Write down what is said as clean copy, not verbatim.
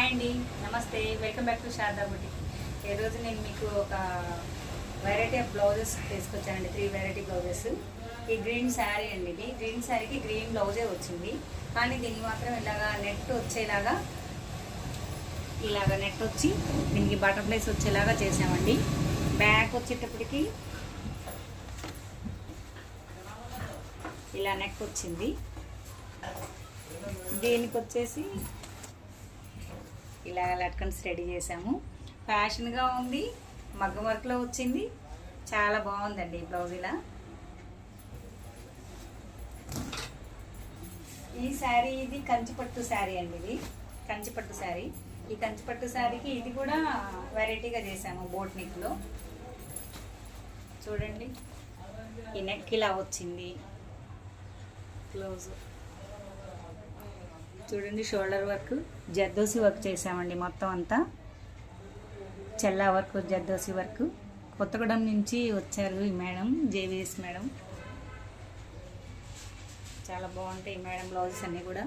Hi అండి, నమస్తే. Welcome back to Sharada boutique. ఈరోజు నేను మీకు ఒక వెరైటీ ఆఫ్ బ్లౌజెస్ తీసుకొచ్చానండి. 3 వెరైటీ బ్లౌజెస్. ఈ గ్రీన్ శారీ అండి, ఇది గ్రీన్ శారీకి గ్రీన్ బ్లౌజే వచ్చింది. కానీ దీనికి మాత్రం ఇలాగా నెట్ వచ్చేలాగా, ఇలాగ నెట్ వచ్చి దీనికి బటర్ఫ్లైస్ వచ్చేలాగా చేసామండి. బ్యాక్ వచ్చేటప్పటికి ఇలా నెక్ వచ్చింది. దీనికి వచ్చేసి ఇలా లట్కన్స్ రెడీ చేసాము. ఫ్యాషన్గా ఉంది, మగ్గం వర్క్లో వచ్చింది, చాలా బాగుందండి ఈ బ్లౌజ్. ఇలా ఈ శారీ ఇది కంచిపట్టు శారీ అండి, ఇది కంచిపట్టు శారీ. ఈ కంచిపట్టు శారీకి ఇది కూడా వెరైటీగా చేసాము, బోట్ నెక్లో. చూడండి, ఈ నెక్ ఇలా వచ్చింది. బ్లౌజ్ చూడండి, షోల్డర్ వర్క్, జర్దోసి వర్క్ చేసామండి. మొత్తం అంతా చెల్లా వర్క్, జర్దోసి వర్క్. కొత్తగూడెం నుంచి వచ్చారు ఈ మేడం, జేవిఎస్ మేడం. చాలా బాగుంటాయి ఈ మేడం బ్లౌజెస్ అన్నీ కూడా.